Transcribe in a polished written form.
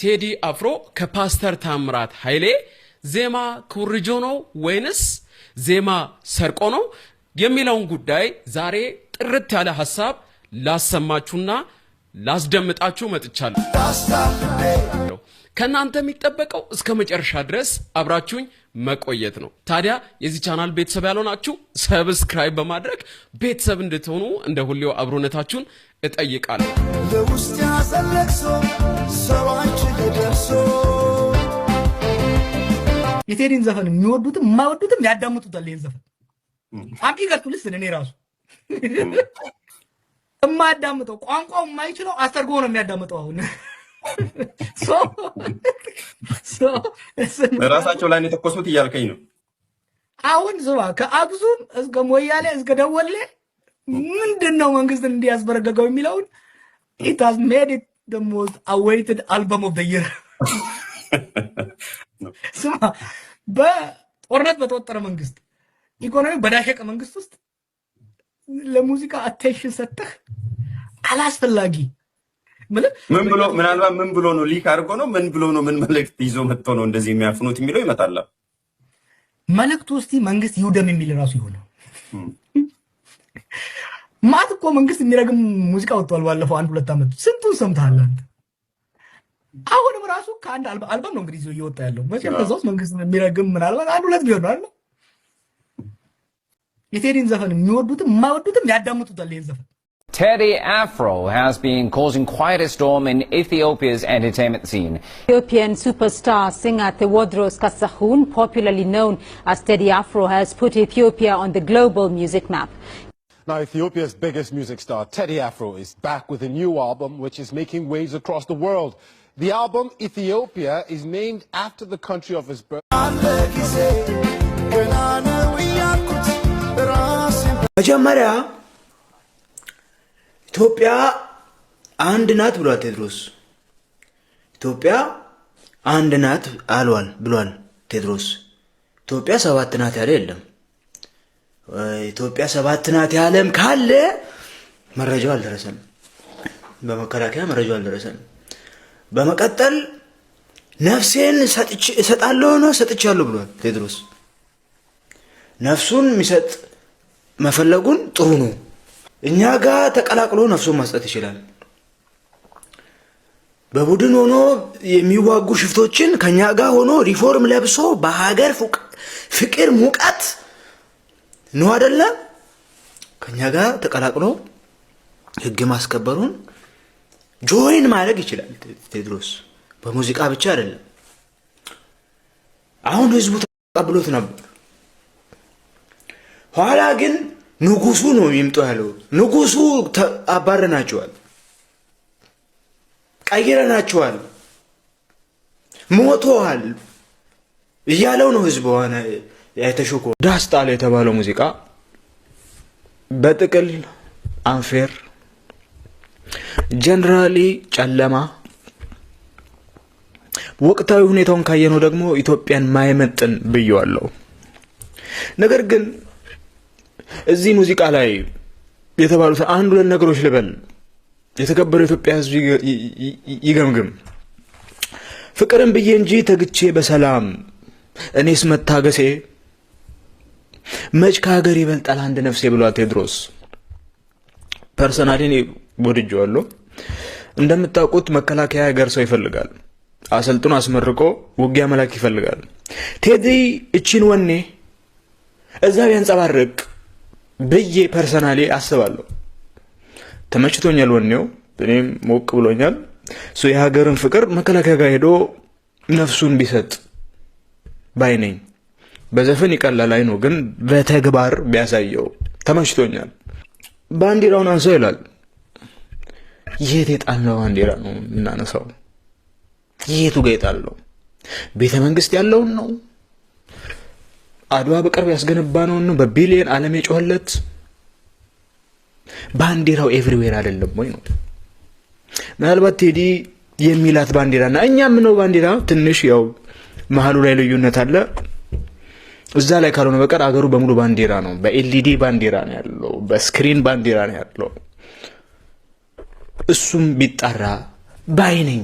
ቴዲ አፍሮ ከፓስተር ታምራት ኃይሌ ዜማ ኩርጆ ነው ወይንስ ዜማ ሰርቆ ነው የሚለውን ጉዳይ ዛሬ ጥርት ያለ ሐሳብ ላሰማችሁና ላስደምጣችሁ መጥቻለሁ። ከናንተ የሚጠበቀው እስከ መጨረሻ ድረስ አብራችሁኝ መቆየት ነው። ታዲያ የዚህ ቻናል ቤተሰብ ያልሆናችሁ ሰብስክራይብ በማድረግ ቤተሰብ እንድትሆኑ እንደ ሁሌው አብሮነታችሁን እጠይቃለሁ። ለውስጥ ያሰለክሶ ሰዋች ደርሶ የቴዲን ዘፈን የሚወዱትም የማይወዱትም ያዳምጡታል። ይሄን ዘፈን አቂቀቱልስ እኔ ራሱ የማያዳምጠው ቋንቋው የማይችለው አስተርጎ ነው የሚያዳምጠው። አሁን ራሳቸው ላይ የተኮሱት እያልከኝ ነው። አሁን ዝባ ከአክሱም እስከ ሞያሌ እስከ ደወሌ ምንድነው መንግስትን እንዲያስበረገገው የሚለውን it has made it the most awaited album of the year። ስማ በጦርነት በተወጠረ መንግስት ኢኮኖሚ በዳሸቀ መንግስት ውስጥ ለሙዚቃ አቴንሽን ሰጥተህ አላስፈላጊ ምን ብሎ ምናልባት ምን ብሎ ነው ሊክ አድርጎ ነው ምን ብሎ ነው ምን መልእክት ይዞ መጥቶ ነው እንደዚህ የሚያፍኑት የሚለው ይመጣል። መልእክቱ እስቲ መንግስት ይውደም የሚል ራሱ ይሆነ ማት እኮ መንግስት የሚረግም ሙዚቃ ወጥቷል። ባለፈው 1-2 ዓመት ስንቱን ሰምተሃል አንተ? አሁንም ራሱ ከአንድ አልበም ነው እንግዲህ እየወጣ ያለው መቼም ከዛው መንግስት የሚረግም ምናልባት 1-2 ቢሆን አይደል? የቴዲን ዘፈን የሚወዱትም የማይወዱትም ያዳምጡታል። ይሄን ዘፈን Teddy Afro has been causing quite a storm in Ethiopia's entertainment scene. Ethiopian superstar singer Tewodros Kasahun, popularly known as Teddy Afro, has put Ethiopia on the global music map. Now, Ethiopia's biggest music star, Teddy Afro, is back with a new album which is making waves across the world. The album, Ethiopia, is named after the country of his birth. መጀመሪያ ኢትዮጵያ አንድ ናት ብሏል ቴድሮስ። ኢትዮጵያ አንድ ናት ብሏል ቴድሮስ። ኢትዮጵያ 7 ናት ያለ የለም። ኢትዮጵያ 7 ናት ያለም ካለ መረጃው አልደረሰም። በመከላከያ መረጃው አልደረሰም። በመቀጠል ነፍሴን ሰጥቻለሁ ብሏል ቴድሮስ። ነፍሱን የሚሰጥ መፈለጉን ጥሩ ነው። እኛ ጋር ተቀላቅሎ ነፍሱን መስጠት ይችላል። በቡድን ሆኖ የሚዋጉ ሽፍቶችን ከኛ ጋር ሆኖ ሪፎርም ለብሶ በሀገር ፍቅር ሙቀት ነው አይደለ? ከኛ ጋር ተቀላቅሎ ህግ ማስከበሩን ጆይን ማድረግ ይችላል ቴድሮስ። በሙዚቃ ብቻ አይደለም። አሁን ህዝቡ ተቀብሎት ነበር። ኋላ ግን ንጉሱ ነው ይምጡ ያለው። ንጉሱ አባረናቸዋል፣ ቀይረናቸዋል፣ ሞተዋል እያለው ነው ህዝቡ። ሆነ ያይተሽኮ ዳስጣለ የተባለው ሙዚቃ በጥቅል አንፌር፣ ጀነራሊ ጨለማ፣ ወቅታዊ ሁኔታውን ካየነው ደግሞ ኢትዮጵያን ማይመጥን ብየዋለሁ። ነገር ግን እዚህ ሙዚቃ ላይ የተባሉት 1-2 ነገሮች ልበል። የተከበረው ኢትዮጵያ ህዝብ ይገምግም። ፍቅርን ብዬ እንጂ ተግቼ በሰላም እኔስ መታገሴ መች ከሀገር ይበልጣል አንድ ነፍሴ ብሏል ቴድሮስ። ፐርሰናሊ እኔ ወድጄዋለሁ። እንደምታውቁት መከላከያ ሀገር ሰው ይፈልጋል። አሰልጥኖ አስመርቆ ውጊያ መላክ ይፈልጋል። ቴዲ እቺን ወኔ እዛ ቢያንጸባርቅ ብዬ ፐርሰናሊ አስባለሁ። ተመችቶኛል ወኔው፣ እኔም ሞቅ ብሎኛል። የሀገርን ፍቅር መከላከያ ጋር ሄዶ ነፍሱን ቢሰጥ ባይነኝ። በዘፈን ይቀላል አይ ነው፣ ግን በተግባር ቢያሳየው ተመችቶኛል። ባንዲራውን አንሳው ይላል። የት የጣለው ባንዲራ ነው እናነሳው? የቱ ጋር የጣለው? ቤተ መንግስት ያለውን ነው? አድዋ በቅርብ ያስገነባነው ነው? በቢሊየን ዓለም የጮህለት ባንዲራው ኤቭሪዌር አይደለም ወይ ነው? ምናልባት ቴዲ የሚላት ባንዲራና እኛም ነው ባንዲራ ትንሽ ያው መሀሉ ላይ ልዩነት አለ። እዛ ላይ ካልሆነ በቀር አገሩ በሙሉ ባንዲራ ነው። በኤልኢዲ ባንዲራ ነው ያለው፣ በስክሪን ባንዲራ ነው ያለው። እሱም ቢጣራ ባይነኝ